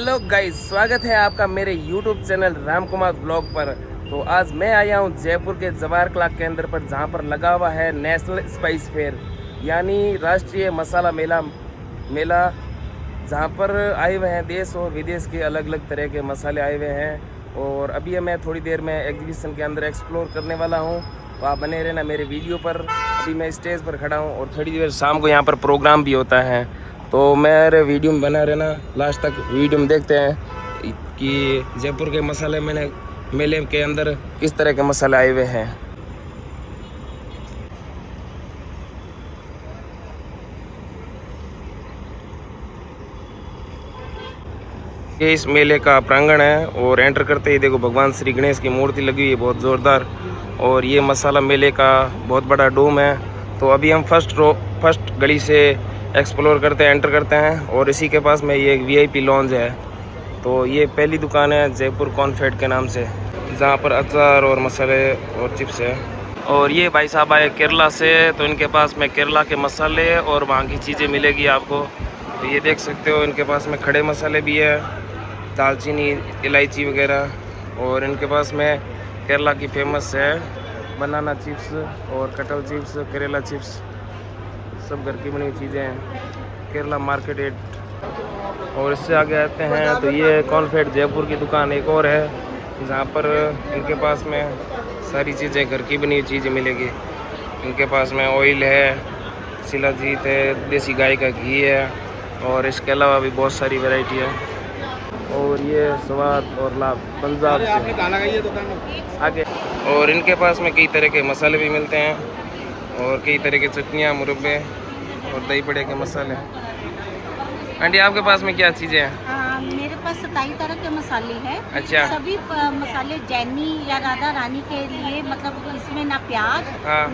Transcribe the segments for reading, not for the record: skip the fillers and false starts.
Hello guys, स्वागत है आपका मेरे YouTube channel Ram Kumar blog पर। तो आज मैं आया हूँ जयपुर के जवाहर कला केंद्र पर, जहाँ पर लगा हुआ है नेशनल स्पाइस फेयर यानी राष्ट्रीय मसाला मेला, जहाँ पर आए हुए हैं देश और विदेश के अलग अलग तरह के मसाले आए हुए हैं। और अभी मैं थोड़ी देर में एग्जीबिशन के अंदर एक्सप्लोर करने वाला हूँ, तो आप बने रहना मेरे वीडियो पर। अभी मैं स्टेज पर खड़ा हूँ और थोड़ी देर शाम को यहाँ पर प्रोग्राम भी होता है, तो मेरे वीडियो में बना रहना, लास्ट तक वीडियो में देखते हैं कि जयपुर के मेले के अंदर किस तरह के मसाले आए हुए हैं। ये इस मेले का प्रांगण है और एंटर करते ही देखो भगवान श्री गणेश की मूर्ति लगी हुई है, बहुत ज़ोरदार। और ये मसाला मेले का बहुत बड़ा डोम है। तो अभी हम फर्स्ट गली से एक्सप्लोर करते हैं, एंटर करते हैं। और इसी के पास में ये एक VIP लॉन्ज है। तो ये पहली दुकान है जयपुर कॉन्फेड के नाम से, जहाँ पर अचार और मसाले और चिप्स है। और ये भाई साहब आए केरला से, तो इनके पास में केरला के मसाले और वहाँ की चीज़ें मिलेगी आपको। तो ये देख सकते हो, इनके पास में खड़े मसाले भी है, दालचीनी, इलायची वगैरह। और इनके पास में केरला की फेमस है बनाना चिप्स और कटहल चिप्स, करेला चिप्स, सब घर की बनी हुई चीज़ें हैं। केरला मार्केट 8। और इससे आगे आते हैं तो ये कॉन्फेड जयपुर की दुकान एक और है, जहाँ पर इनके पास में सारी चीज़ें घर की बनी हुई चीज़ें मिलेगी। इनके पास में ऑयल है, शिलाजीत है, देसी गाय का घी है, और इसके अलावा भी बहुत सारी वैरायटी है। और ये स्वाद और लाभ पंजाब से आपने कहाँ लगाई है दुकान आगे। और इनके पास में कई तरह के मसाले भी मिलते हैं, और कई तरह के चटनियाँ, मुरब्बे और दही बड़े के मसाले। आंटी, आपके पास में क्या चीज़ें हैं? मेरे पास 27 तरह के मसाले हैं। अच्छा। सभी मसाले जैनी या राधा रानी के लिए, मतलब इसमें ना प्याज,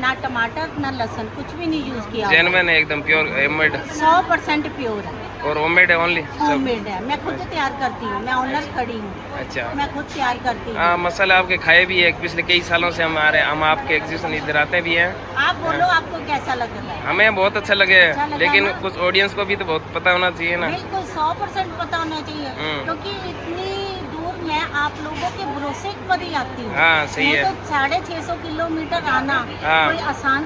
ना टमाटर, ना लहसुन, कुछ भी नहीं यूज किया। जेन्युइन है, एकदम प्योर होममेड, 100% प्योर है। और होममेड है, ओनली होममेड है। मैं खुद तैयार करती हूँ, मैं ऑनर खड़ी हूँ। अच्छा, मैं खुद तैयार करती हूँ। मसाले आपके खाए भी है, पिछले कई सालों से हम आपके एग्जीबिशन इधर आते भी हैं। आप बोलो, आपको कैसा लग रहा है? हमें बहुत अच्छा लगे, लेकिन ना? कुछ ऑडियंस को भी तो बहुत पता होना चाहिए ना। बिल्कुल 100% पता होना चाहिए, क्योंकि इतनी दूर मैं आप लोगों के भरोसे पर ही आती हूँ। हाँ, सही है। तो 650 किलोमीटर आना कोई आसान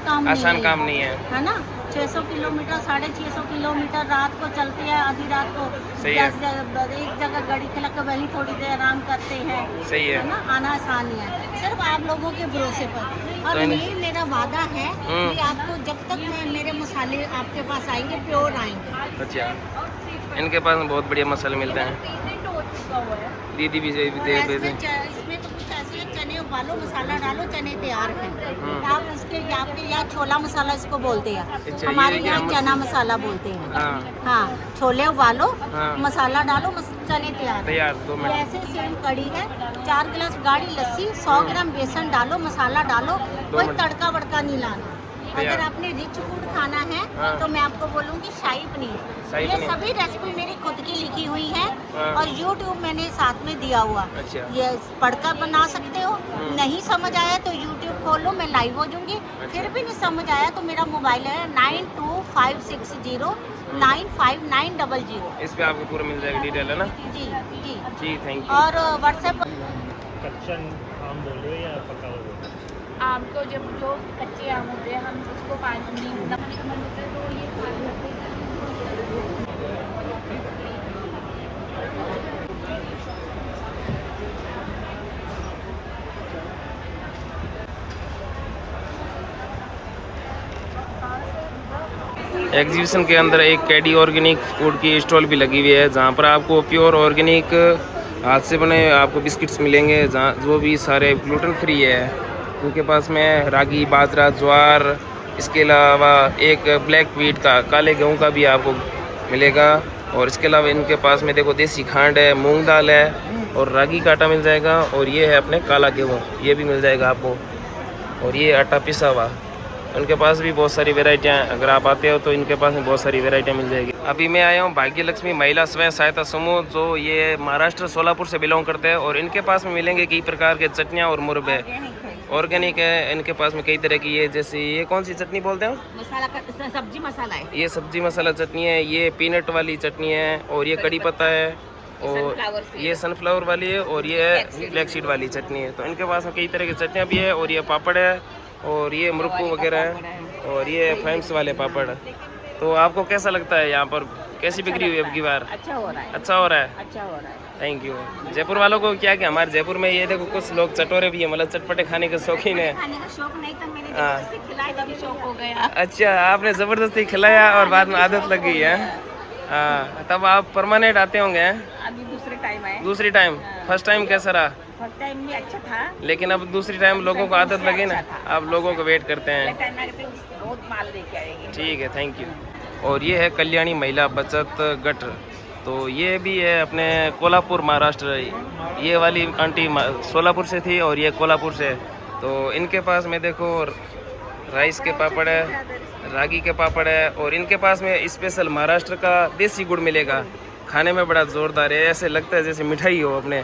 काम नहीं है, है ना। 600 किलोमीटर, 650 किलोमीटर रात को चलते हैं, आधी रात को एक जगह गाड़ी खिला कर वहीं थोड़ी देर आराम करते हैं। सही है ना, आना आसान नहीं है, सिर्फ आप लोगों के भरोसे पर। और ये मेरा वादा है कि आपको जब तक मेरे मसाले आपके पास आएंगे, प्योर आएंगे। अच्छा, इनके पास में बहुत बढ़िया मसाले मिलते हैं। दीदी भी दे इसमें तो कुछ ऐसे है, चने उबालो, मसाला डालो, चने तैयार हैं। आप इसके यहाँ छोला मसाला इसको बोलते हैं। अच्छा, हमारे यहाँ चना मसाला बोलते हैं। हाँ, छोले उबालो, मसाला डालो, चने तैयार 2 मिनट। ऐसे सेम कड़ी है, 4 गिलास गाढ़ी लस्सी, 100 ग्राम बेसन डालो, मसाला डालो, कोई तड़का वड़का नहीं लाना। अगर आपने रिच फूड खाना है तो मैं आपको बोलूँगी शाही पनीर। ये सभी रेसिपी मेरी खुद की लिखी हुई है, और YouTube मैंने साथ में दिया हुआ। अच्छा। ये पढ़कर बना सकते हो। नहीं समझ आया तो YouTube खोलो, मैं लाइव हो जाऊंगी। फिर भी नहीं समझ आया तो मेरा मोबाइल है 9256095900। इस पे आपको पूरा मिल जाएगा, डिटेल है ना। जी जी जी, थैंक यू। और व्हाट्सएप कच्चा आम बोल रहे हो या पका हुआ? आम को जो कच्चे आम होते हैं, हम उसको पानी नमक होते हैं, तो ये खाने लगते हैं। एग्जीबिशन के अंदर एक कैडी ऑर्गेनिक फूड की स्टॉल भी लगी हुई है, जहाँ पर आपको प्योर ऑर्गेनिक हाथ से बने आपको बिस्किट्स मिलेंगे, जहाँ जो भी सारे ग्लूटेन फ्री है। उनके पास में रागी, बाजरा, ज्वार, इसके अलावा एक ब्लैक व्हीट का, काले गेहूं का भी आपको मिलेगा। और इसके अलावा इनके पास में देखो देसी खांड है, मूंग दाल है, और रागी का आटा मिल जाएगा। और ये है अपने काला गेहूं, ये भी मिल जाएगा आपको। और ये आटा पिसा हुआ। उनके पास भी बहुत सारी वेराइटियाँ, अगर आप आते हो तो इनके पास में बहुत सारी वेराइटियाँ मिल जाएगी। अभी मैं आया हूँ भाग्य लक्ष्मी महिला स्वयं सहायता समूह, जो ये महाराष्ट्र सोलापुर से बिलोंग करते हैं। और इनके पास में मिलेंगे कई प्रकार के चटनियाँ और मुरब्बे, ऑर्गेनिक है। इनके पास में कई तरह की है, जैसे ये कौन सी चटनी बोलते हैं? मसाला का सब्जी मसाला है। ये सब्जी मसाला चटनी है, ये पीनट वाली चटनी है, और ये कड़ी पत्ता है, और ये सनफ्लावर वाली है और ये है ब्लैक सीड वाली चटनी है। तो इनके पास में कई तरह की चटनियाँ भी है और ये पापड़ है और ये मुरक्कू वगैरह है और ये फ्राइम्स वाले पापड़। तो आपको कैसा लगता है यहाँ पर, कैसी बिक्री हुई अब की बार? अच्छा हो रहा है, अच्छा हो रहा है, अच्छा हो रहा है। Thank you. जयपुर वालों को क्या क्या, हमारे जयपुर में ये देखो कुछ लोग चटोरे भी हैं, मतलब चटपटे खाने के शौकीन है। खाने का शौक नहीं था, मैंने हाँ। जबरदस्ती खिलाया तभी शौक हो गया। अच्छा, आपने ज़बरदस्ती खिलाया और बाद में आदत लग गई है। हाँ, तब आप परमानेंट आते होंगे? अभी दूसरे टाइम आए। दूसरी टाइम, फर्स्ट टाइम कैसा रहा? फर्स्ट टाइम भी अच्छा था, लेकिन अब दूसरी टाइम लोगों को आदत लगी ना, आप लोगों को वेट करते हैं। टाइम आगे पे बहुत माल लेके आएगी। ठीक है, थैंक यू। और ये है कल्याणी महिला बचत गट, तो ये भी है अपने कोल्हापुर महाराष्ट्र। ये वाली आंटी सोलापुर से थी और ये कोल्हापुर से। तो इनके पास में देखो राइस के पापड़ है, रागी के पापड़ है और इनके पास में स्पेशल महाराष्ट्र का देसी गुड़ मिलेगा। खाने में बड़ा ज़ोरदार है, ऐसे लगता है जैसे मिठाई हो अपने।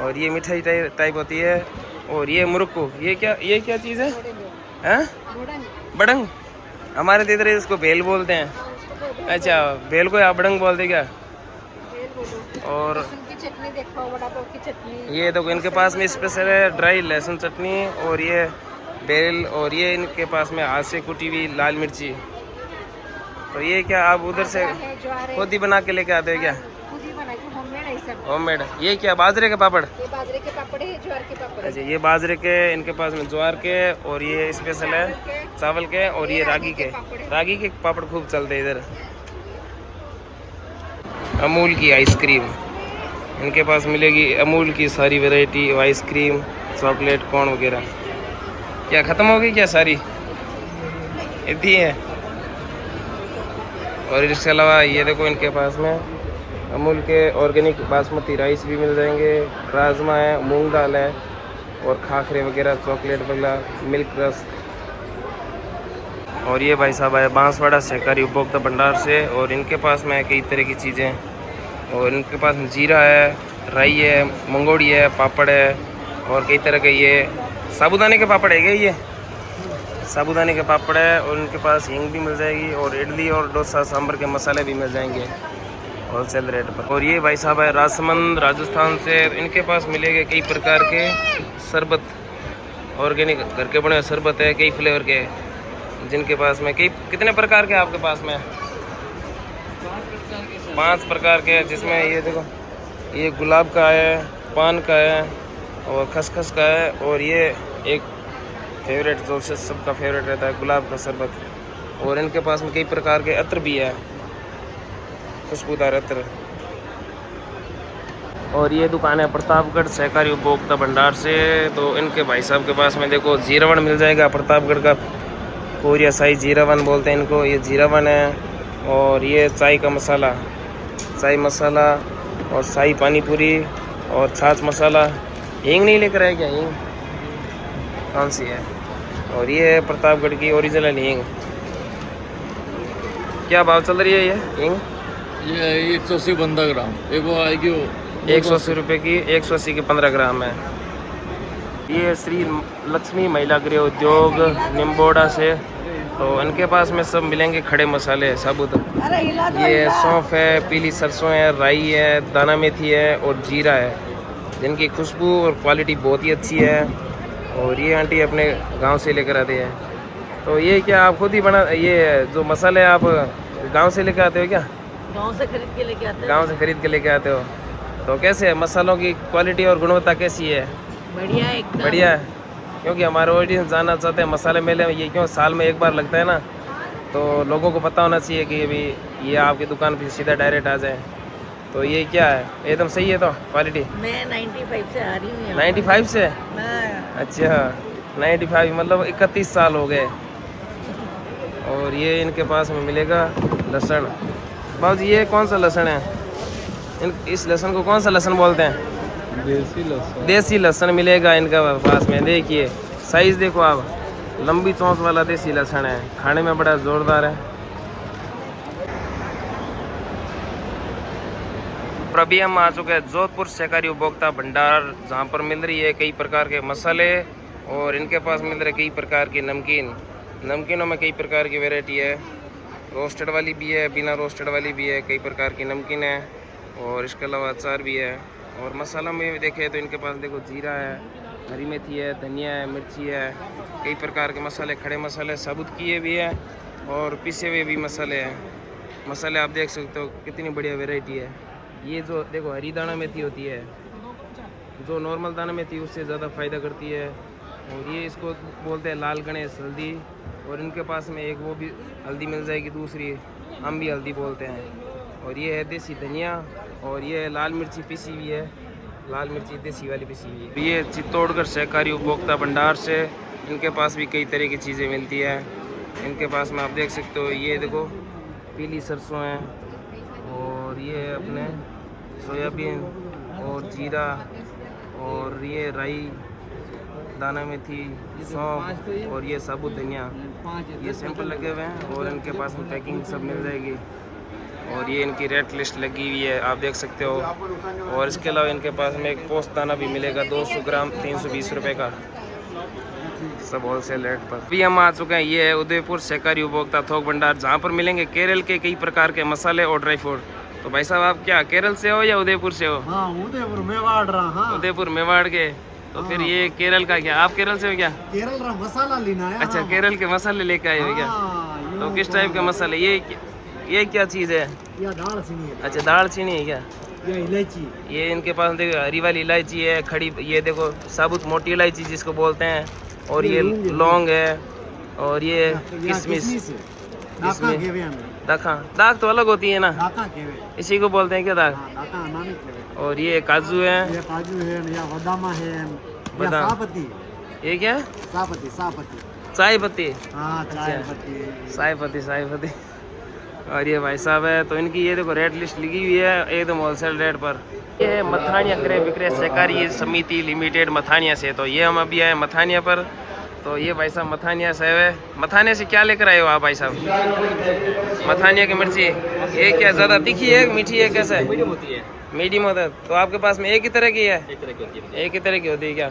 और ये मिठाई टाइप होती है। और ये मुरक्कू, ये क्या चीज़ है? हैं? बड़ंग। हमारे तो इधर इसको भेल बोलते हैं। अच्छा, भेल को आप बड़ंग बोलते क्या? और चटनी देखो, वड़ा पाव की चटनी। ये देखो इनके पास में स्पेशल है ड्राई लहसुन चटनी और ये बेल और ये इनके पास में हाथ से कुटी हुई लाल मिर्ची। तो ये क्या आप उधर से खुद ही बना के लेके आते हो क्या? खुद ही बना के, होममेड है सब। होममेड। ये क्या बाजरे के पापड़? ये बाजरे के पापड़ है, ज्वार के पापड़। अच्छा, ये बाजरे के, इनके पास में ज्वार के और ये स्पेशल है चावल के और ये रागी के। रागी के पापड़ खूब चलते हैं इधर। अमूल की आइसक्रीम, इनके पास मिलेगी अमूल की सारी वैरायटी, आइसक्रीम, चॉकलेट, कॉर्न वगैरह। क्या ख़त्म हो गई क्या सारी? इतनी है। और इसके अलावा ये देखो इनके पास में अमूल के ऑर्गेनिक बासमती राइस भी मिल जाएंगे, राजमा है, मूंग दाल है और खाखरे वगैरह, चॉकलेट वगैरह, मिल्क रस्क। और ये भाई साहब है बांसवाड़ा सहकारी उपभोक्ता भंडार से और इनके पास में कई तरह की चीज़ें। और इनके पास में जीरा है, राई है, मंगोड़ी है, पापड़ है और कई तरह के ये साबूदाने के पापड़ है क्या? ये साबूदाने के पापड़ है और इनके पास हींग भी मिल जाएगी और इडली और डोसा सांभर के मसाले भी मिल जाएंगे होलसेल रेट पर। और ये भाई साहब है राजसमंद राजस्थान से, इनके पास मिलेंगे कई प्रकार के शरबत, ऑर्गेनिक घर के बने शरबत है कई फ्लेवर के, जिनके पास में कई कितने प्रकार के आपके पास में? 5 प्रकार के, जिसमें ये देखो ये गुलाब का है, पान का है और खसखस का है और ये एक फेवरेट जो सबका फेवरेट रहता है गुलाब का शरबत। और इनके पास में कई प्रकार के अत्र भी है, खुशबूदार अत्र। और ये दुकान है प्रतापगढ़ सहकारी उपभोक्ता भंडार से। तो इनके भाई साहब के पास में देखो जीरावन मिल जाएगा, प्रतापगढ़ का कोरिया साई जीरावन बोलते हैं इनको, ये जीरावन है। और ये चाय का मसाला, चाय मसाला और शाही पानी पूरी और छाछ मसाला। हींग नहीं लेकर आए क्या? हींग कौन सी है? और ये है प्रतापगढ़ की ओरिजिनल हींग। क्या भाव चल रही है ये हींग? ये 180 15 ग्राम, एक वो आएगी वो 180 रुपये की, 180 के 15 ग्राम है। ये श्री लक्ष्मी महिला गृह उद्योग निम्बोड़ा से। तो इनके पास में सब मिलेंगे खड़े मसाले साबुत। ये सौंफ है, पीली सरसों है, राई है, दाना मेथी है और जीरा है, जिनकी खुशबू और क्वालिटी बहुत ही अच्छी है। और ये आंटी अपने गांव से लेकर आते हैं। तो ये क्या आप खुद ही बना, ये जो मसाले आप गांव से लेकर आते हो क्या? गांव से खरीद के लेके आते हैं। गांव से खरीद के लेके आते हो। तो कैसे है मसालों की क्वालिटी और गुणवत्ता कैसी है? बढ़िया है एकदम। बढ़िया है, क्योंकि हमारे ऑडियंस जानना चाहते हैं मसाले मेले में, ये क्यों साल में एक बार लगता है ना, तो लोगों को पता होना चाहिए कि अभी ये आपकी दुकान पे सीधा डायरेक्ट आ जाए। तो ये क्या है, एकदम सही है तो क्वालिटी? मैं 95 से आ रही हूँ। 95 से? हाँ। अच्छा, 95 मतलब 31 साल हो गए। और ये इनके पास में मिलेगा लहसुन। बाबू जी ये कौन सा लहसुन है? इस लहसुन को कौन सा लहसुन बोलते हैं? देसी लहसुन। देसी लहसुन मिलेगा इनका पास में। देखिए साइज़ देखो आप, लंबी चोंच वाला देसी लहसुन है, खाने में बड़ा ज़ोरदार है। और अभी हम आ चुके हैं जोधपुर सहकारी उपभोक्ता भंडार, जहाँ पर मिल रही है कई प्रकार के मसाले और इनके पास मिल रहे कई प्रकार की नमकीन। नमकीनों में कई प्रकार की वैरायटी है, रोस्टेड वाली भी है, बिना रोस्टेड वाली भी है, कई प्रकार की नमकीन है। और इसके अलावा अचार भी है। और मसाला में देखें तो इनके पास देखो जीरा है, हरी मेथी है, धनिया है, मिर्ची है, कई प्रकार के मसाले, खड़े मसाले साबुत किए भी है और पिसे हुए भी मसाले हैं। मसाले आप देख सकते हो कितनी बढ़िया वैरायटी है। ये जो देखो हरी दाना मेथी होती है, जो नॉर्मल दाना मेथी उससे ज़्यादा फ़ायदा करती है। और ये इसको बोलते हैं लाल गणेश हल्दी। और इनके पास में एक वो भी हल्दी मिल जाएगी, दूसरी हम भी हल्दी बोलते हैं। और ये है देसी धनिया और ये लाल मिर्ची पिसी हुई है, लाल मिर्ची देसी वाली पिसी हुई है। ये चित्तौड़गढ़ सहकारी उपभोक्ता भंडार से इनके पास भी कई तरह की चीज़ें मिलती है। इनके पास में आप देख सकते हो ये देखो पीली सरसों है और ये अपने सोयाबीन और जीरा और ये राई, दाना मेथी, सौंफ और ये साबुत धनिया, ये सैंपल लगे हुए हैं। और इनके पास में पैकिंग सब मिल जाएगी। और ये इनकी रेट लिस्ट लगी हुई है, आप देख सकते हो। और इसके अलावा इनके पास में एक पोस्ट दाना भी मिलेगा 200 ग्राम 320 रुपये का, सब होलसेल रेट पर। अभी हम आ चुके हैं, ये है उदयपुर सहकारी उपभोक्ता थोक भंडार, जहाँ पर मिलेंगे केरल के कई प्रकार के मसाले और ड्राई फ्रूट। तो भाई साहब आप क्या केरल से हो या उदयपुर से हो? हाँ, उदयपुर मेवाड़ रहा। हाँ, उदयपुर मेवाड़ के। तो फिर ये केरल का क्या, आप केरल से हो क्या? केरल रहा मसाला लेना है। अच्छा, केरल के मसाले लेके आए हो क्या? तो किस टाइप के मसाले, ये क्या चीज़ है? ये दाल चीनी है। अच्छा, दाल चीनी है क्या? ये इलायची। ये इनके पास देखो हरी वाली इलायची है, खड़ी, ये देखो साबुत मोटी इलायची जिसको बोलते हैं। और ये लौंग है और ये किशमिश। दाग तो अलग होती है ना, इसी को बोलते हैं क्या दाग? और ये काजू है, ये काजू है, या बादाम है, बादाम। सापत्ती। ये क्या? सापत्ती। चाय पत्ती। हाँ, चाय पत्ती। चाय पत्ती। और ये भाई साहब है, तो इनकी ये देखो रेट लिस्ट लिखी हुई है एकदम होलसेल रेट पर। ये है मथानिया क्रय विक्रय सहकारी समिति लिमिटेड मथानिया से। तो ये हम अभी आए मथानिया पर। तो ये भाई साहब मथानिया से है। मथानिया से क्या लेकर आए हो आप भाई साहब? मथानिया की मिर्ची, ये क्या ज़्यादा तीखी है मीठी है, कैसा है? मीडियम होती है। मीडियम होता है। तो आपके पास में एक ही तरह की है? एक ही तरह की होती है क्या?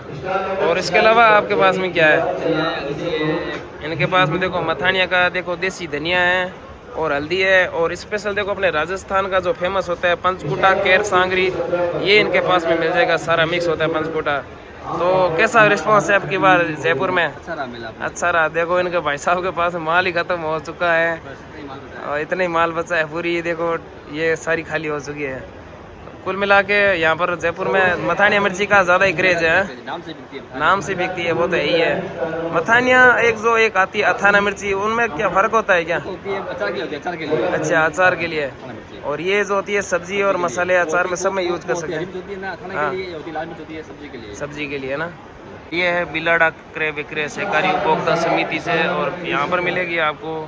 और इसके अलावा आपके पास में क्या है? इनके पास में देखो मथानिया का देखो देसी धनिया है और हल्दी है। और स्पेशल देखो अपने राजस्थान का जो फेमस होता है पंचकूटा, केर सांगरी, ये इनके पास में मिल जाएगा, सारा मिक्स होता है पंचकूटा। तो कैसा रिस्पांस है आपकी बार जयपुर में? अच्छा रहा। देखो इनके भाई साहब के पास माल ही खत्म हो चुका है और इतना ही माल बचा है, पूरी ये देखो ये सारी खाली हो चुकी है। कुल मिला के यहाँ पर जयपुर में मथानिया मिर्ची का ज़्यादा ही क्रेज है, नाम से बिकती है, वो तो यही है। मथानिया एक आती है अथाना मिर्ची, उनमें क्या फ़र्क होता है क्या? अच्छा, अचार के लिए। और ये जो होती है सब्जी और मसाले अचार में सब में यूज कर सकते हैं। हाँ, सब्जी के लिए ना। ये है बिलाड़ा क्रय विक्रय सहकारी उपभोक्ता समिति से। और यहाँ पर मिलेगी आपको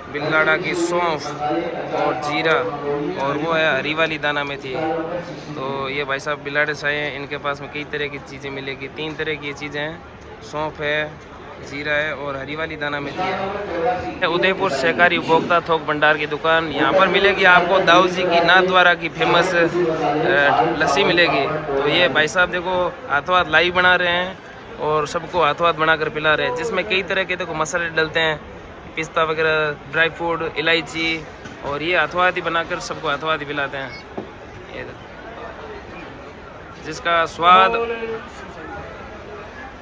बिलाड़ा की सौंफ और जीरा और वो है हरी वाली दाना मेथी। तो ये भाई साहब बिलाड़े से आए हैं, इनके पास में कई तरह की चीज़ें मिलेगी, 3 तरह की चीज़ें हैं, सौंफ है, जीरा है और हरी वाली दाना मेथी है। उदयपुर सहकारी उपभोक्ता थोक भंडार की दुकान, यहाँ पर मिलेगी आपको दाऊ जी की नाथद्वारा की फेमस लस्सी मिलेगी। तो ये भाई साहब देखो हाथों हाथ लाई बना रहे हैं और सबको हाथों हाथ बनाकर पिला रहे हैं, जिसमें कई तरह के देखो मसाले डलते हैं, पिस्ता वगैरह, ड्राई फ्रूट, इलायची, और ये हाथों हाथ ही बनाकर सबको हाथों हाथ ही पिलाते हैं। ये जिसका स्वाद,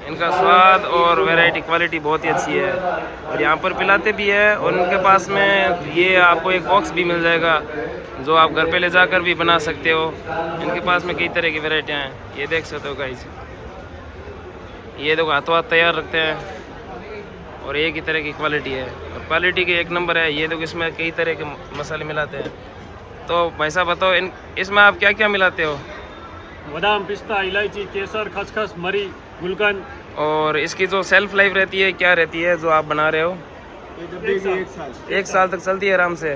इनका स्वाद और वैरायटी क्वालिटी बहुत ही अच्छी है और यहाँ पर पिलाते भी है। और उनके पास में ये आपको एक बॉक्स भी मिल जाएगा जो आप घर पे ले जाकर भी बना सकते हो। इनके पास में कई तरह की वैरायटियाँ हैं, ये देख सकते हो गाइस। ये देखो हाथों हाथ तैयार रखते हैं और एक ही तरह की क्वालिटी है और क्वालिटी के एक नंबर है। ये देखो इसमें कई तरह के मसाले मिलाते हैं। तो भाई साहब बताओ इसमें आप क्या क्या मिलाते हो? बादाम, पिस्ता, इलायची, केसर, खसखस, मरी, गुलकंद। और इसकी जो सेल्फ लाइफ रहती है क्या रहती है जो आप बना रहे हो? 1 साल तक चलती है आराम से।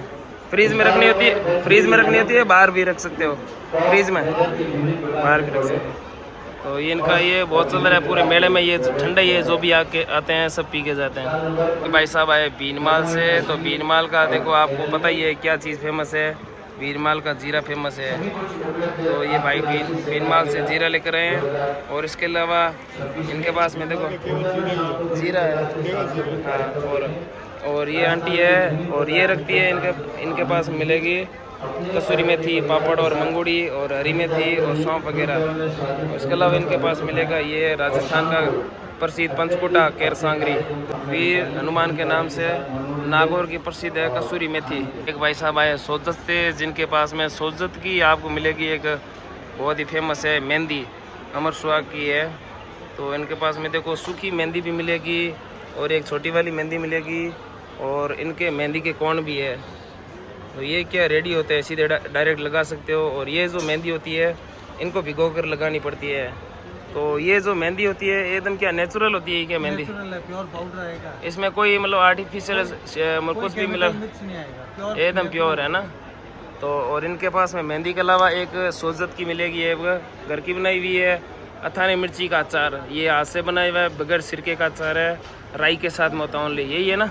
फ्रीज में रखनी होती है? फ्रीज में रखनी होती है, बाहर भी रख सकते हो? फ्रीज में बाहर भी रख सकते हो। तो ये इनका ये बहुत चल रहा है पूरे मेले में, ये ठंडा ही है, जो भी आके आते हैं सब पी के जाते हैं। तो भाई साहब आए बीनमाल से। तो बीनमाल का देखो आपको पता ही है क्या चीज़ फेमस है, बीनमाल का जीरा फेमस है। तो ये भाई बीनमाल से जीरा लेकर आए हैं। और इसके अलावा इनके पास में देखो जीरा है, हाँ, और ये आंटी है और ये रखती है, इनके पास मिलेगी कसूरी मेथी, पापड़ और मंगूड़ी और हरी मेथी और सौंफ वगैरह। इसके अलावा इनके पास मिलेगा ये राजस्थान का प्रसिद्ध पंचकुटा केर सांगरी, वीर हनुमान के नाम से नागौर की प्रसिद्ध है कसूरी मेथी। एक भाई साहब आए सोजत से, जिनके पास में सोजत की आपको मिलेगी एक बहुत ही फेमस है मेहंदी, अमर सुहाग की है। तो इनके पास में देखो सूखी मेहंदी भी मिलेगी और एक छोटी वाली मेहंदी मिलेगी और इनके मेहंदी के कोण भी है। तो ये क्या रेडी होते हैं, सीधे डायरेक्ट लगा सकते हो। और ये जो मेहंदी होती है इनको भिगो कर लगानी पड़ती है। तो ये जो मेहंदी होती है एकदम क्या नेचुरल होती है क्या मेहंदी? प्योर पाउडर आएगा, इसमें कोई मतलब आर्टिफिशियल कुछ भी मिला एकदम प्योर है ना। तो और इनके पास में मेहंदी के अलावा एक सोजत की मिलेगी, एक घर की बनाई हुई है अथाने मिर्ची का अचार, ये हाथ से बनाया हुआ है, बगैर सिरके का अचार है, राई के साथ में होता ओनली, यही है ना।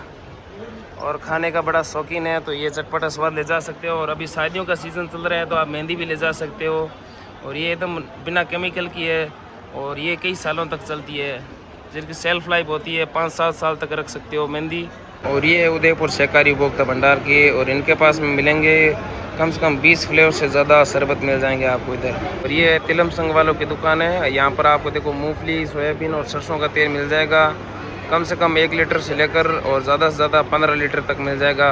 और खाने का बड़ा शौकीन है तो ये चटपटा स्वाद ले जा सकते हो। और अभी शादियों का सीज़न चल रहा है तो आप मेहंदी भी ले जा सकते हो। और ये एकदम बिना केमिकल की है और ये कई सालों तक चलती है, जिनकी सेल्फ लाइफ होती है 5-7 साल तक रख सकते हो मेहंदी। और ये उदयपुर सहकारी उपभोक्ता भंडार की, और इनके पास में मिलेंगे कम से कम 20 फ्लेवर से ज़्यादा शरबत मिल जाएंगे आपको इधर। और ये तिलम संघ वालों की दुकान है, यहाँ पर आपको देखो मूंगफली, सोयाबीन और सरसों का तेल मिल जाएगा। कम से कम 1 लीटर से लेकर और ज़्यादा से ज़्यादा 15 लीटर तक मिल जाएगा।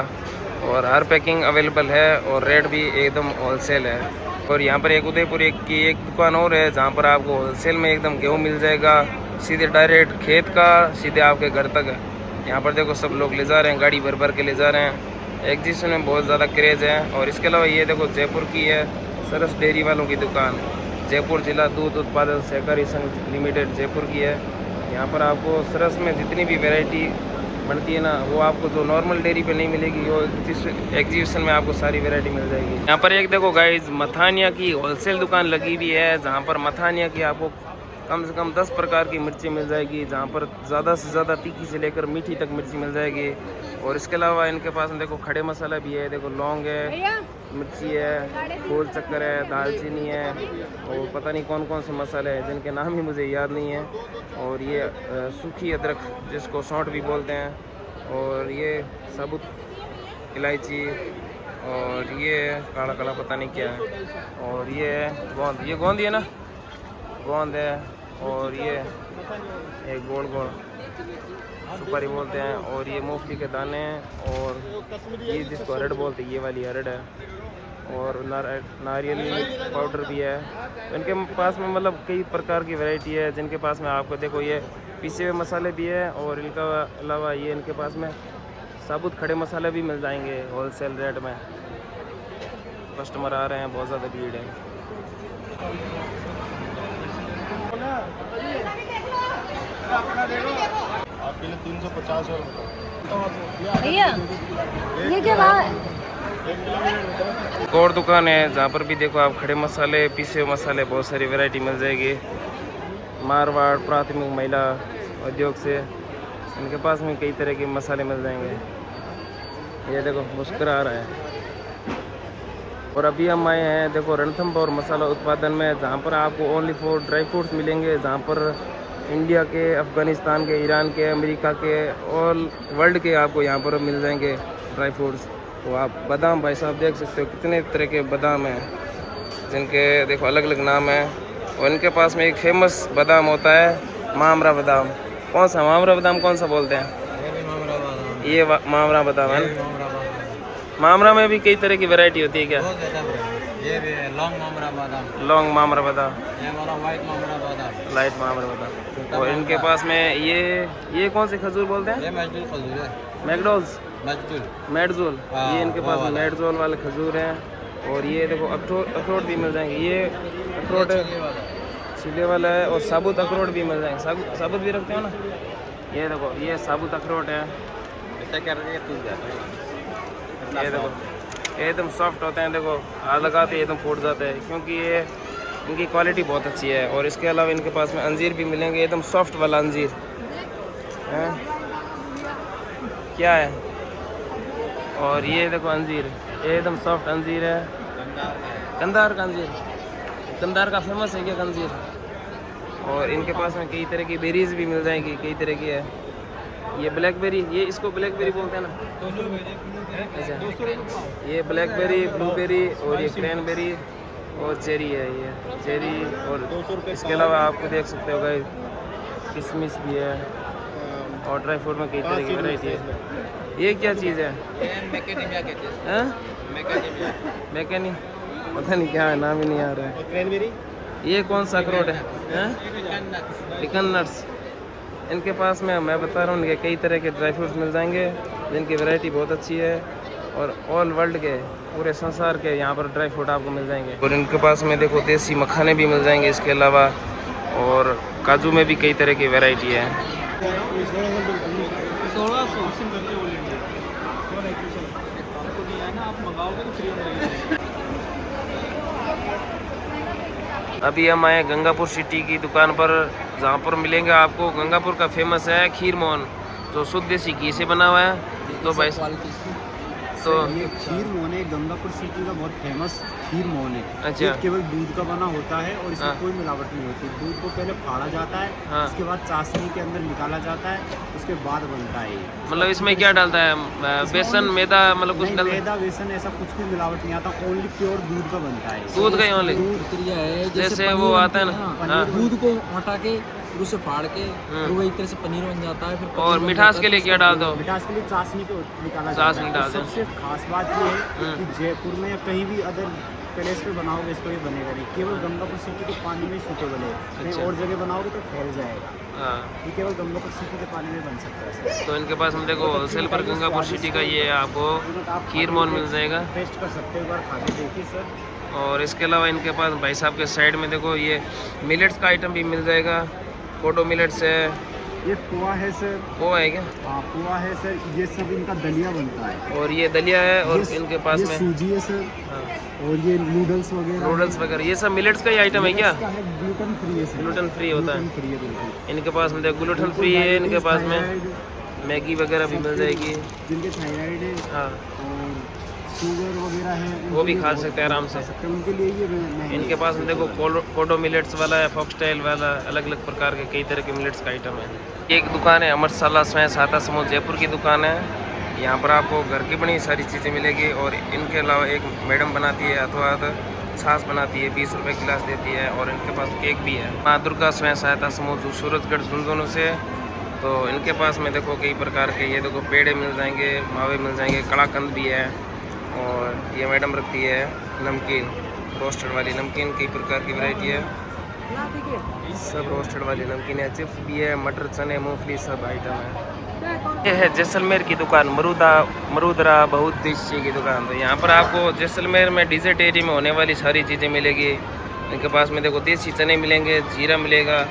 और हर पैकिंग अवेलेबल है और रेट भी एकदम होलसेल है। और यहाँ पर एक उदयपुर की एक दुकान और है जहाँ पर आपको होलसेल में एकदम गेहूँ मिल जाएगा, सीधे डायरेक्ट खेत का सीधे आपके घर तक। यहाँ पर देखो सब लोग ले जा रहे हैं, गाड़ी भर भर के ले जा रहे हैं। एग्जीबिशन में बहुत ज़्यादा क्रेज़ है। और इसके अलावा ये देखो जयपुर की है सरस डेयरी वालों की दुकान, जयपुर जिला दूध उत्पादन सहकारी संघ लिमिटेड जयपुर की है। यहाँ पर आपको सरस में जितनी भी वैरायटी बनती है ना, वो आपको जो नॉर्मल डेयरी पे नहीं मिलेगी, वो एग्जीबिशन में आपको सारी वैरायटी मिल जाएगी। यहाँ पर एक देखो गाइज मथानिया की होलसेल दुकान लगी हुई है, जहाँ पर मथानिया की आपको कम से कम 10 प्रकार की मिर्ची मिल जाएगी, जहाँ पर ज़्यादा से ज़्यादा तीखी से लेकर मीठी तक मिर्ची मिल जाएगी। और इसके अलावा इनके पास में देखो खड़े मसाला भी है, देखो लौंग है, मिर्ची है, गोल चक्कर है, दालचीनी है और पता नहीं कौन कौन से मसाले हैं जिनके नाम ही मुझे याद नहीं है। और ये सूखी अदरक जिसको सौंठ भी बोलते हैं, और ये साबुत इलायची, और ये काला काला पता नहीं क्या है, और ये गोंद, ये गोंद ही है ना, गोंद है। और ये एक गोल गोल सुपारी बोलते हैं, और ये मूंगफली के दाने हैं, और ये जिसको अरड़ बोलते हैं ये वाली अरड़ है, और नारियल पाउडर भी है। तो इनके पास में मतलब कई प्रकार की वैरायटी है, जिनके पास में आपको देखो ये पीसे हुए मसाले भी है, और इनका अलावा ये इनके पास में साबुत खड़े मसाले भी मिल जाएंगे होलसेल रेट में। कस्टमर आ रहे हैं, बहुत ज़्यादा भीड़ है। आपके लिए 350 भैया ये क्या भाव है? एक और दुकान है जहाँ पर भी देखो आप खड़े मसाले, पीसे हुए मसाले, बहुत सारी वैरायटी मिल जाएगी। मारवाड़ प्राथमिक महिला उद्योग से इनके पास में कई तरह के मसाले मिल जाएंगे। ये देखो मुस्कुरा रहा है। और अभी हम आए हैं देखो रणथंभौर मसाला उत्पादन में, जहाँ पर आपको ओनली फॉर ड्राई फ्रूट्स मिलेंगे, जहाँ पर इंडिया के, अफ़गानिस्तान के, ईरान के, अमेरिका के, ऑल वर्ल्ड के आपको यहाँ पर मिल जाएंगे ड्राई फ्रूट्स। तो आप बादाम भाई साहब देख सकते हो कितने तरह के बादाम हैं, जिनके देखो अलग अलग नाम हैं। और इनके पास में एक फेमस बादाम होता है मामरा बादाम। कौन सा मामरा बादाम, कौन सा बोलते हैं? ये मामरा बादाम है। मामरा में भी कई तरह की वैरायटी होती है क्या? ये भी लॉन्ग मामरा बादाम, लॉन्ग मामरा बादाम, ये वाला वाइट मामरा बादाम, लाइट मामरा बादाम। और इनके पास में ये कौन से खजूर बोलते हैं? ये मैजूल खजूर है, मैकडोल्स, मेडजोल, हाँ, ये इनके पास मेडजोल वाले खजूर हैं। और ये देखो अखरोट भी मिल जाएंगे, ये अखरोट छिले वाला है, और साबुत अखरोट भी मिल जाएंगे। साबुत भी रखते हो ना, ये देखो ये साबुत अखरोट है। ऐसा क्या रहे ये देखो एकदम सॉफ्ट होते हैं, देखो हाथ लगाते एकदम फूट जाते हैं, क्योंकि ये इनकी क्वालिटी बहुत अच्छी है। और इसके अलावा इनके पास में अंजीर भी मिलेंगे, एकदम सॉफ्ट वाला अंजीर है। क्या है? और ये देखो अंजीर, एकदम सॉफ्ट अंजीर है, कंधार का अंजीर, कंधार का फेमस है क्या अंजीर? और इनके पास में कई तरह की बेरीज भी मिल जाएंगी, कई तरह की है। ये ब्लैकबेरी, ये इसको ब्लैकबेरी बोलते हैं ना। अच्छा, ये ब्लैकबेरी, ब्लूबेरी और ये क्रैनबेरी और चेरी है। ये चेरी और इसके अलावा आपको देख सकते हो गाइस किशमिश भी है और ड्राई फ्रूट में कई तरह की वैरायटी है। ये क्या चीज़ है? मैकेनिमिया कहते हैं। मैकेनिमिया, मैकेनी, पता नहीं क्या है, नाम ही नहीं आ रहा है। क्रैनबेरी, ये कौन सा अखरोट है? पिकन नट्स। इनके पास में मैं बता रहा हूँ इनके कई तरह के ड्राई फ्रूट्स मिल जाएंगे जिनकी वैरायटी बहुत अच्छी है और ऑल वर्ल्ड के पूरे संसार के यहाँ पर ड्राई फ्रूट आपको मिल जाएंगे। और इनके पास में देखो देसी मखाने भी मिल जाएंगे इसके अलावा, और काजू में भी कई तरह की वैरायटी है। अभी हम आए गंगापुर सिटी की दुकान पर, जहाँ पर मिलेंगे आपको गंगापुर का फेमस है खीर मोहन, जो शुद्ध देसी घी से बना हुआ है। तो भाई तो ये खीर मोहन है, गंगापुर सिटी का बहुत फेमस खीर मोहन है। अच्छा। ये केवल दूध का बना होता है और इसमें हाँ। कोई मिलावट नहीं होती। दूध को पहले फाड़ा जाता है, हाँ। उसके बाद चाशनी के अंदर निकाला जाता है, उसके बाद बनता है ये। मतलब इसमें क्या डालता है? बेसन, मैदा, मतलब कुछ नहीं, डालता है? मैदा, बेसन ऐसा कुछ भी मिलावट नहीं आता, ओनली प्योर दूध का बनता है। दूध का ही ओनली? प्रक्रिया है जैसे वो आता है ना, हाँ। दूध को हटा के फिर उसे फाड़ के फिर वो एक तरह से पनीर बन जाता है। फिर पनीर और बन मिठास जाता के है, लिए क्या डाल दो? मिठास के लिए चाशनी को निकाला चाशनी जाता है। डाल दो। सबसे खास बात ये है कि जयपुर में या कहीं भी अदर पैलेस पे बनाओगे इसको ये बनेगा नहीं, केवल गंगापुर सिटी के पानी में सूटेबल है। कहीं अच्छा। और जगह बनाओगे तो फैल जाएगा, हाँ। ये केवल गंगापुर सिटी के पानी में बन सकता है। तो इनके पास हम देखो होलसेल पर गंगापुर सिटी का ये आपको आप खीर मोहन मिल जाएगा। टेस्ट कर सकते हो, एक बार खा के देखिए सर। और इसके अलावा इनके पास भाई साहब के साइड में देखो ये मिलेट्स का आइटम भी मिल जाएगा। कोडो मिलेट्स है, ये पोहा है सर। पोहा है क्या? हाँ, पोहा है सर। ये सब इनका दलिया बनता है। और ये दलिया है, और इनके पास ये में सूजी है सर। हाँ, और ये नूडल्स वगैरह, नूडल्स वगैरह, ये सब मिलेट्स का ही आइटम है क्या? इसका है ग्लूटेन फ्री है सर। ग्लूटेन फ्री होता है ग्लूटेन फ्री है बिल्कुल। इनके पास में देखो, ग्लूटेन फ्री है इनके पास में। थायराइड, मैगी वगैरह भी मिल जाएगी। जिनके थायराइड है हाँ, और शुगर वगैरह है, वो भी खा सकते हैं आराम से। उनके लिए ये महंगे इनके पास में देखो कोडो मिलेट्स वाला है, फॉक्सटेल वाला, अलग अलग प्रकार के कई तरह के मिलेट्स का आइटम है। एक दुकान है अमरसाला स्वयं सहायता समूह जयपुर की दुकान है। यहाँ पर आपको घर की बनी सारी चीज़ें मिलेगी, और इनके अलावा एक मैडम बनाती है अथवा छाछ बनाती है, 20 रुपये गिलास देती है, और इनके पास केक भी है। माँ दुर्गा स्वयं सहायता समूह जो सूरजगढ़ झुंझुनू से, तो इनके पास में देखो कई प्रकार के, ये देखो पेड़े मिल जाएंगे, मावे मिल जाएंगे, कलाकंद भी है। और ये मैडम रखती है नमकीन, रोस्टेड वाली नमकीन, कई प्रकार की वैरायटी है, सब रोस्टेड वाली नमकीन है। चिप्स भी है, मटर, चने, मूंगफली, सब आइटम है। ये है जैसलमेर की दुकान, मरुदरा बहुउद्देशीय की दुकान। तो यहाँ पर आपको जैसलमेर में डिजर्ट एरिया में होने वाली सारी चीज़ें मिलेगी। इनके पास में देखो देसी चने मिलेंगे, जीरा मिलेगा,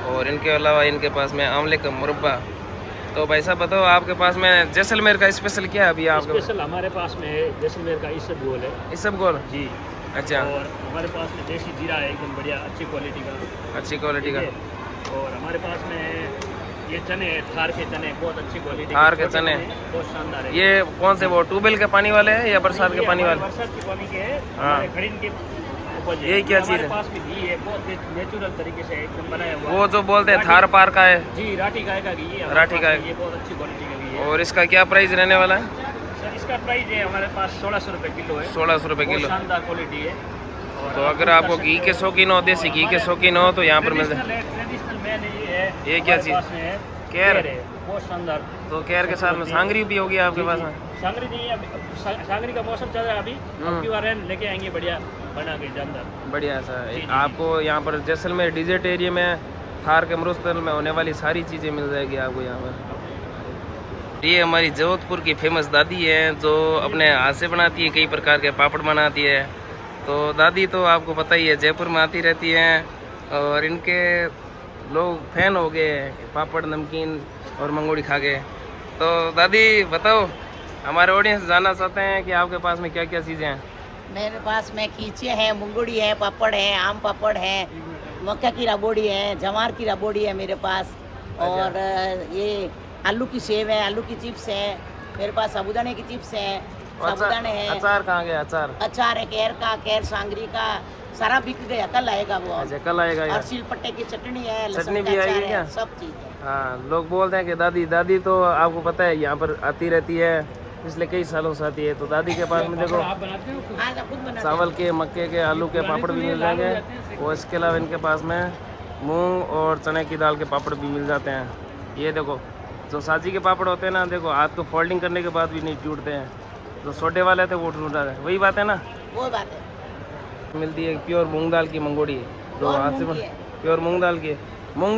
और इनके अलावा इनके पास में आंवले का मुरब्बा। तो भाई साहब बताओ, आपके पास में जैसलमेर का स्पेशल क्या है अभी आपके? स्पेशल हमारे पास में है जैसलमेर का इसबगोल है। इसबगोल जी। अच्छा। और हमारे पास में देसी जीरा है, एकदम बढ़िया अच्छी क्वालिटी का। अच्छी क्वालिटी का। और हमारे पास में ये चने हैं, थार के चने, बहुत अच्छी क्वालिटी। थार के चने बहुत शानदार है। ये कौन से, वो ट्यूबवेल के पानी वाले हैं या बरसात के पानी वाले? बरसात के पानी के हैं, हाँ। हमारे खड़ीन के उपज है। ये क्या चीज़ है? हमारे पास में घी है, बहुत नेचुरल तरीके से एकदम बनाया हुआ। वो जो बोलते हैं थार पार का है? जी, राठी गाय का घी है। राठी गाय, ये बहुत अच्छी क्वालिटी का घी है। और इसका क्या प्राइस रहने वाला है? सर इसका प्राइस है हमारे पास 1600 रुपये किलो है। 1600 रुपये बहुत किलो। शानदार क्वालिटी है। तो अगर आपको घी के शौकीन हो, देसी घी के शौकीन हो, तो यहाँ पर मिल जाए। ट्रेडिशनल मैन ये है। ये क्या चीज़? केर है, बहुत शानदार। तो केर के साथ में सांगरी भी होगी आपके पास में? सांगरी नहीं है, अभी सांगरी का मौसम चल रहा है अभी। अब की बार लेके आएंगे बढ़िया बना के जानदार। बढ़िया सा आपको यहाँ पर जैसलमेर डिजर्ट एरिया में थार के मरुस्थल में होने वाली सारी चीज़ें मिल जाएगी आपको यहाँ पर। ये हमारी जोधपुर की फेमस दादी है, जो अपने हाथ से बनाती है, कई प्रकार के पापड़ बनाती है। तो दादी तो आपको पता ही है जयपुर में आती रहती हैं, और इनके लोग फैन हो गए हैं पापड़, नमकीन और मंगोड़ी खा के। तो दादी बताओ, हमारे ऑडियंस जानना चाहते हैं कि आपके पास में क्या क्या चीज़ें हैं? मेरे पास में खींचे हैं, मुंगुड़ी है, पापड़ है, आम पापड़ है, मक्का की रबोड़ी है, जवार की रबोड़ी है मेरे पास, और ये आलू की सेव है, आलू की चिप्स है, मेरे पास साबूदाने की चिप्स है, साबुदाने है। अचार कहाँ गया अचार? अचार है केर का, केर सांगरी का, सारा बिक गया, कल आएगा वो। अच्छा कल आएगा और यार। सिलपट्टे की चटनी है, लहसुन चटनी का भी अचार आएगी है, क्या? सब चीज़ है। हाँ, लोग बोलते हैं कि दादी तो आपको पता है यहाँ पर आती रहती है, पिछले कई सालों से आती है। तो दादी के पास में देखो हाँ, सब खुद बनाते चावल के, मक्के के, आलू के पापड़ भी मिल जाएंगे, और इसके अलावा इनके पास में मूंग और चने की दाल के पापड़ भी मिल जाते हैं। ये देखो जो साजी के पापड़ होते हैं ना, देखो हाथ को फोल्डिंग करने के बाद भी नहीं टूटते हैं। जो छोटे वाले थे वो टूट रहे, वही बात है ना। वो बात है। मिलती है प्योर मूंग दाल की मंगोड़ी, जो और हाथ से मूंग की है। प्योर मूंग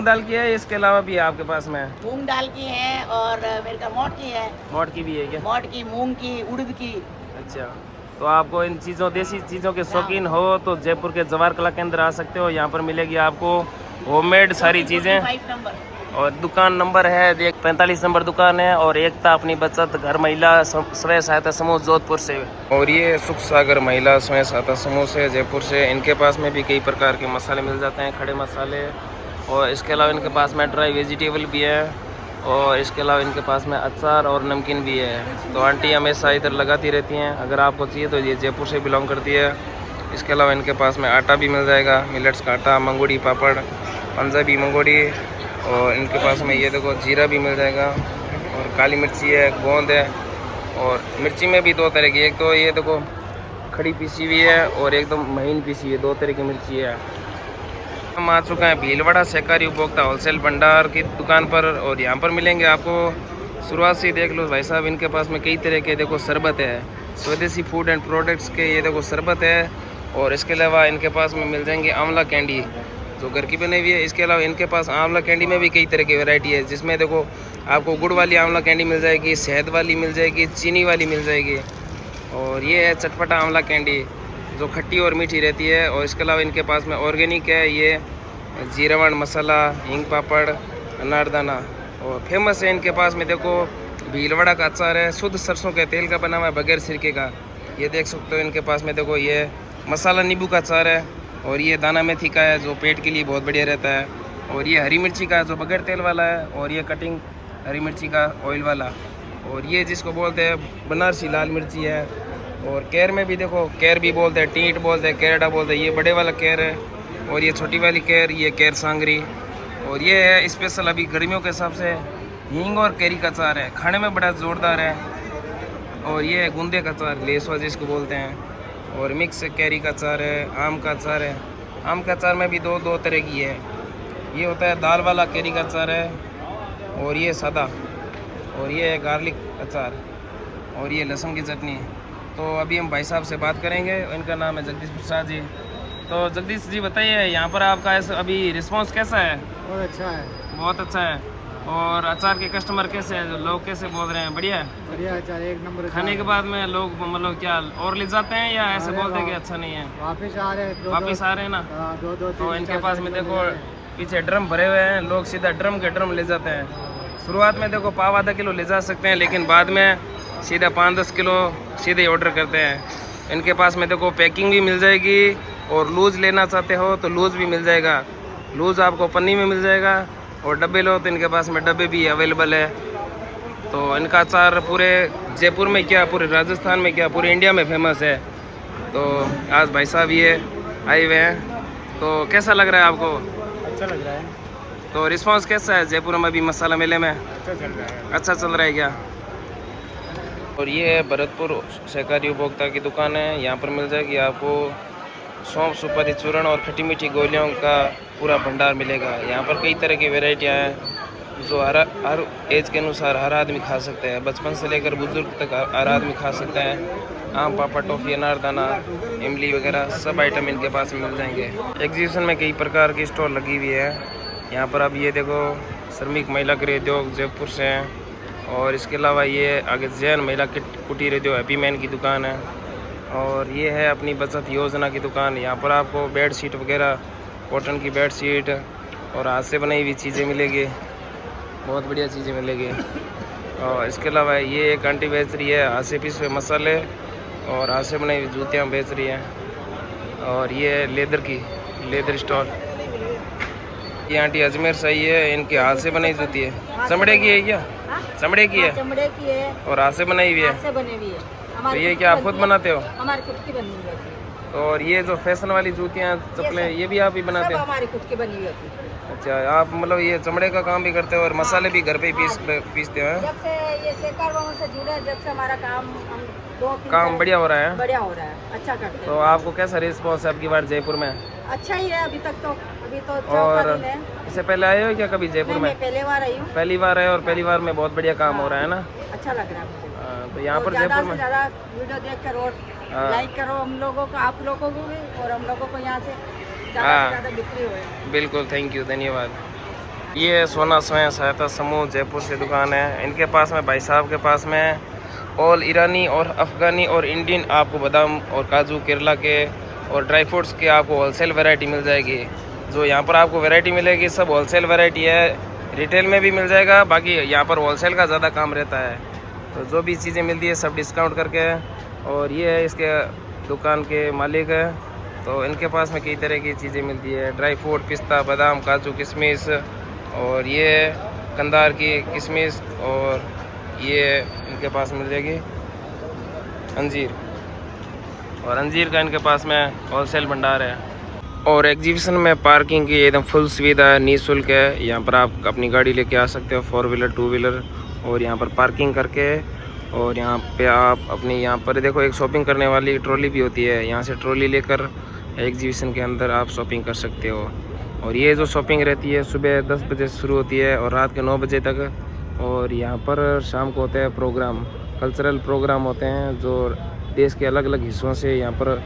दाल की है। इसके अलावा भी आपके पास में मूंग दाल की है और मेरे का मोट की है। मोट की भी है क्या? मोट की, मूंग की, उड़द की। अच्छा, तो आपको इन चीज़ों, देसी चीज़ों के शौकीन हो तो जयपुर के जवाहर कला केंद्र आ सकते हो। यहाँ पर मिलेगी आपको होममेड सारी चीज़ें। 5 नंबर। और दुकान नंबर है 45 नंबर दुकान है, और एकता अपनी बचत घर महिला स्वयं सहायता समूह जोधपुर से। और ये सुख सागर महिला स्वयं सहायता समूह से जयपुर से। इनके पास में भी कई प्रकार के मसाले मिल जाते हैं, खड़े मसाले, और इसके अलावा इनके पास में ड्राई वेजिटेबल भी है, और इसके अलावा इनके पास में अचार और नमकीन भी है। तो आंटी हमेशा इधर लगाती रहती हैं, अगर आपको चाहिए तो ये जयपुर से बिलोंग करती है। इसके अलावा इनके पास में आटा भी मिल जाएगा, मिलेट्स का आटा, मंगोड़ी पापड़, पंजाबी मंगोड़ी, और इनके पास में ये देखो जीरा भी मिल जाएगा, और काली मिर्ची है, गोंद है, और मिर्ची में भी 2 तरह की, एक तो ये देखो खड़ी पीसी हुई है और एकदम महीन पीसी हुई है, 2 तरह की मिर्ची है। हम आ चुके हैं भीलवाड़ा सहकारी उपभोक्ता होलसेल भंडार की दुकान पर, और यहाँ पर मिलेंगे आपको, शुरुआत से ही देख लो भाई साहब, इनके पास में कई तरह के देखो शरबत है, स्वदेशी फूड एंड प्रोडक्ट्स के ये देखो शरबत है, और इसके अलावा इनके पास में मिल जाएंगे आंवला कैंडी जो घर की बनी हुई है। इसके अलावा इनके पास आंवला कैंडी में भी कई तरह की वैरायटी है, जिसमें देखो आपको गुड़ वाली आंवला कैंडी मिल जाएगी, शहद वाली मिल जाएगी, चीनी वाली मिल जाएगी, और ये है चटपटा आंवला कैंडी जो खट्टी और मीठी रहती है। और इसके अलावा इनके पास में ऑर्गेनिक है, ये जीरावन मसाला, हिंग पापड़, अनारदाना, और फेमस है इनके पास में देखो भीलवाड़ा का अचार है, शुद्ध सरसों के तेल का बना हुआ है, बगैर सिरके का। ये देख सकते हो इनके पास में देखो ये मसाला नींबू का अचार है, और ये दाना मेथी का है जो पेट के लिए बहुत बढ़िया रहता है, और ये हरी मिर्ची का जो बगैर तेल वाला है, और ये कटिंग हरी मिर्ची का ऑयल वाला, और ये जिसको बोलते हैं बनारसी लाल मिर्ची है। और कैर में भी देखो, कैर भी बोलते हैं, टीट बोलते हैं, कैरडा बोलते हैं, ये बड़े वाला कैर है, और ये छोटी वाली कैर, ये कैर सांगरी, और ये है स्पेशल अभी गर्मियों के हिसाब से हींग और कैरी का अचार है, खाने में बड़ा ज़ोरदार है। और ये है गूंदे का अचार, लेसवा जिसको बोलते हैं, और मिक्स कैरी का अचार है, आम का अचार है। आम का अचार में भी दो तरह की है, ये होता है दाल वाला कैरी का अचार है, और ये सादा, और ये है गार्लिक अचार, और ये लहसुन की चटनी। तो अभी हम भाई साहब से बात करेंगे, इनका नाम है जगदीश प्रसाद जी। तो जगदीश जी बताइए, यहाँ पर आपका ऐसा अभी रिस्पांस कैसा है? बहुत अच्छा है। बहुत अच्छा है। और अचार के कस्टमर कैसे हैं, लोग कैसे बोल रहे हैं? बढ़िया है, बढ़िया अचार, एक नंबर। खाने के बाद में लोग मतलब क्या और ले जाते हैं या ऐसे बोलते हैं कि अच्छा नहीं है? वापस आ रहे हैं, वापस आ रहे हैं ना। दो तो इनके पास में देखो पीछे ड्रम भरे हुए हैं, लोग सीधा ड्रम के ड्रम ले जाते हैं। शुरुआत में देखो पाव आधा किलो ले जा सकते हैं, लेकिन बाद में सीधा 5-10 किलो सीधे ऑर्डर करते हैं। इनके पास में देखो पैकिंग भी मिल जाएगी, और लूज़ लेना चाहते हो तो लूज़ भी मिल जाएगा, लूज़ आपको पन्नी में मिल जाएगा, और डब्बे लो तो इनके पास में डब्बे भी अवेलेबल है। तो इनका अचार पूरे जयपुर में क्या, पूरे राजस्थान में क्या, पूरे इंडिया में फेमस है। तो आज भाई साहब ये आए हुए हैं, तो कैसा लग रहा है आपको? अच्छा लग रहा है। तो रिस्पांस कैसा है जयपुर में अभी मसाला मेले में? अच्छा चल रहा है। अच्छा चल रहा है क्या? और ये है भरतपुर सहकारी उपभोक्ता की दुकान है, यहाँ पर मिल जाएगी आपको सौंफ, सुपारी, चूर्ण और खट्टी मीठी गोलियों का पूरा भंडार मिलेगा। यहाँ पर कई तरह की वेराइटियाँ हैं जो हर एज के अनुसार हर आदमी खा सकते हैं, बचपन से लेकर बुजुर्ग तक हर आदमी खा सकते हैं। आम पापड़, टॉफ़ी, अनारदाना, इमली वगैरह सब आइटम इनके पास मिल जाएंगे। एग्जीबिशन में कई प्रकार की स्टॉल लगी हुई है। यहाँ पर अब ये देखो श्रमिक महिला गृह उद्योग जयपुर से हैं, और इसके अलावा ये आगे जैन महिला कुटीर उद्योग हैप्पी मैन की दुकान है, और ये है अपनी बचत योजना की दुकान। यहाँ पर आपको बेड शीट वगैरह, कॉटन की बेड शीट और हाथ से बनाई हुई चीज़ें मिलेगी, बहुत बढ़िया चीज़ें मिलेगी। और इसके अलावा ये एक आंटी बेच रही है हाथ से पिसे हुए मसाले और हाथ से बनाई हुई जूतियाँ बेच रही हैं, और ये लेदर स्टॉल। ये आंटी अजमेर से आई है, इनके हाथ से बनाई जूती है, चमड़े की है क्या? चमड़े की है, चमड़े की है और हाथ से बनाई हुई है। से बने हुई है। तो ये क्या आप खुद बनाते हो? हमारी खुद की बनी हुई होती है। और ये जो फैशन वाली जूतियाँ चप्पलें ये भी आप ही बनाते हो? हमारी खुद की बनी हुई होती है। अच्छा, आप मतलब ये चमड़े का काम भी करते हो और मसाले भी घर पे ही पीसते हो? जब से ये शेखर बाबू से जुड़े, जब से हमारा काम हम काम बढ़िया हो रहा है? बढ़िया हो रहा है, अच्छा करते हैं। तो आपको कैसा रिस्पॉन्स है आपकी बार जयपुर में? अच्छा ही है अभी तक तो। और इससे पहले आए हो क्या कभी जयपुर में? पहले बार आई हूँ। पहली बार आए और पहली बार में बहुत बढ़िया काम हो रहा है ना? अच्छा लग रहा है मुझे। तो यहाँ पर जयपुर में ज़्यादा वीडियो देख कर और लाइक करो हम लोगों को, आप लोगों को भी, और हम लोगों को यहाँ से ज़्यादा बिक्री हो। बिल्कुल, थैंक यू, धन्यवाद। ये सोना स्वयं सहायता समूह जयपुर से दुकान है। इनके पास में भाई साहब के पास में ऑल ईरानी और अफ़गानी और इंडियन आपको बादाम और काजू केरला के और ड्राई फ्रूट्स के आपको होलसेल वैरायटी मिल जाएगी। जो यहाँ पर आपको वैरायटी मिलेगी सब होलसेल वैरायटी है, रिटेल में भी मिल जाएगा। बाकी यहाँ पर होलसेल का ज़्यादा काम रहता है, तो जो भी चीज़ें मिलती है सब डिस्काउंट करके। और ये है इसके दुकान के मालिक है, तो इनके पास में कई तरह की चीज़ें मिलती है, ड्राई फ्रूट, पिस्ता, बादाम, काजू, किशमिश, और ये कंधार की किशमिश, और ये इनके पास मिल जाएगी अंजीर, और अंजीर का इनके पास में होलसेल भंडार है। और एग्जीबिशन में पार्किंग की एकदम फुल सुविधा है, निःशुल्क है। यहाँ पर आप अपनी गाड़ी लेके आ सकते हो, 4 व्हीलर 2 व्हीलर, और यहाँ पर पार्किंग करके, और यहाँ पे आप अपनी यहाँ पर देखो एक शॉपिंग करने वाली ट्रॉली भी होती है, यहाँ से ट्रॉली लेकर एग्जीबिशन के अंदर आप शॉपिंग कर सकते हो। और ये जो शॉपिंग रहती है सुबह 10 बजे से शुरू होती है और रात के 9 बजे तक। और यहाँ पर शाम को होते हैं प्रोग्राम, कल्चरल प्रोग्राम होते हैं, जो देश के अलग अलग हिस्सों से यहाँ पर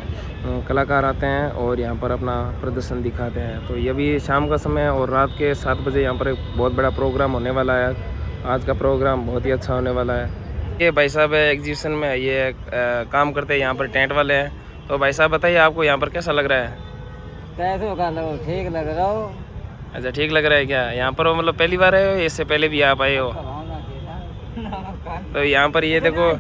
कलाकार आते हैं और यहाँ पर अपना प्रदर्शन दिखाते हैं। तो ये भी शाम का समय और रात के 7 बजे यहाँ पर एक बहुत बड़ा प्रोग्राम होने वाला है। आज का प्रोग्राम बहुत ही अच्छा होने वाला है। ये भाई साहब एग्जीबिशन में ये काम करते हैं, यहाँ पर टेंट वाले हैं। तो भाई साहब बताइए आपको यहाँ पर कैसा लग रहा है? कैसे होगा? ठीक लग रहा हो? अच्छा, ठीक लग रहा है क्या? यहाँ पर वो मतलब पहली बार आए हो, इससे पहले भी आप आए हो? तो यहाँ पर ये देखो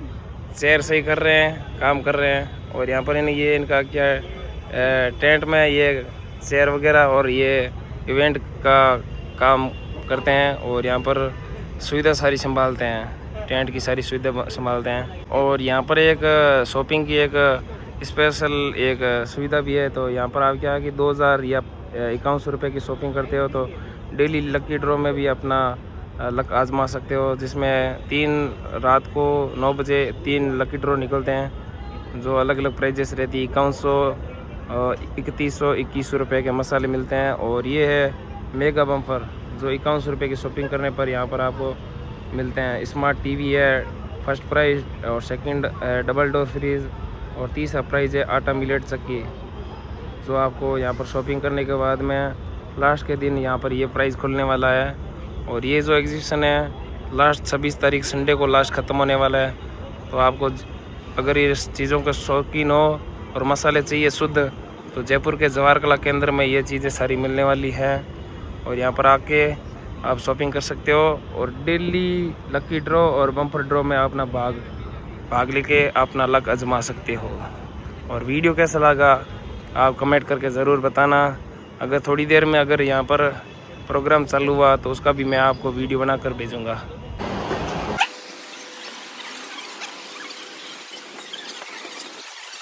चेयर सही कर रहे हैं, काम कर रहे हैं। और यहाँ पर ये इनका क्या है, टेंट में ये चेयर वगैरह और ये इवेंट का काम करते हैं, और यहाँ पर सुविधा सारी संभालते हैं, टेंट की सारी सुविधा संभालते हैं। और यहाँ पर एक शॉपिंग की एक स्पेशल एक सुविधा भी है। तो यहाँ पर आप क्या है कि 2000 या 5100 रुपये की शॉपिंग करते हो तो डेली लकी ड्रॉ में भी अपना लक आजमा सकते हो, जिसमें 3 रात को 9 बजे 3 लकी ड्रॉ निकलते हैं, जो अलग अलग प्राइजेस रहती है। 5100, 3100, 2100 रुपये के मसाले मिलते हैं। और ये है मेगा बम्पर, जो 5100 रुपये की शॉपिंग करने पर यहाँ पर आपको मिलते हैं। स्मार्ट टीवी है फर्स्ट प्राइज, और सेकंड डबल डोर फ्रीज, और तीसरा प्राइज़ है आटा मिलेट चक्की, जो आपको यहाँ पर शॉपिंग करने के बाद में लास्ट के दिन यहाँ पर ये प्राइज़ खुलने वाला है। और ये जो एग्जीबिशन है लास्ट 26 तारीख संडे को लास्ट ख़त्म होने वाला है। तो आपको अगर ये चीज़ों के शौकीन हो और मसाले चाहिए शुद्ध, तो जयपुर के जवाहर कला केंद्र में ये चीज़ें सारी मिलने वाली है। और यहाँ पर आके आप शॉपिंग कर सकते हो, और डेली लकी ड्रॉ और बम्पर ड्रॉ में आप अपना भाग लेके अपना लक आजमा सकते हो। और वीडियो कैसा लगा आप कमेंट करके ज़रूर बताना। अगर थोड़ी देर में अगर यहाँ पर प्रोग्राम चालू हुआ तो उसका भी मैं आपको वीडियो बनाकर भेजूँगा।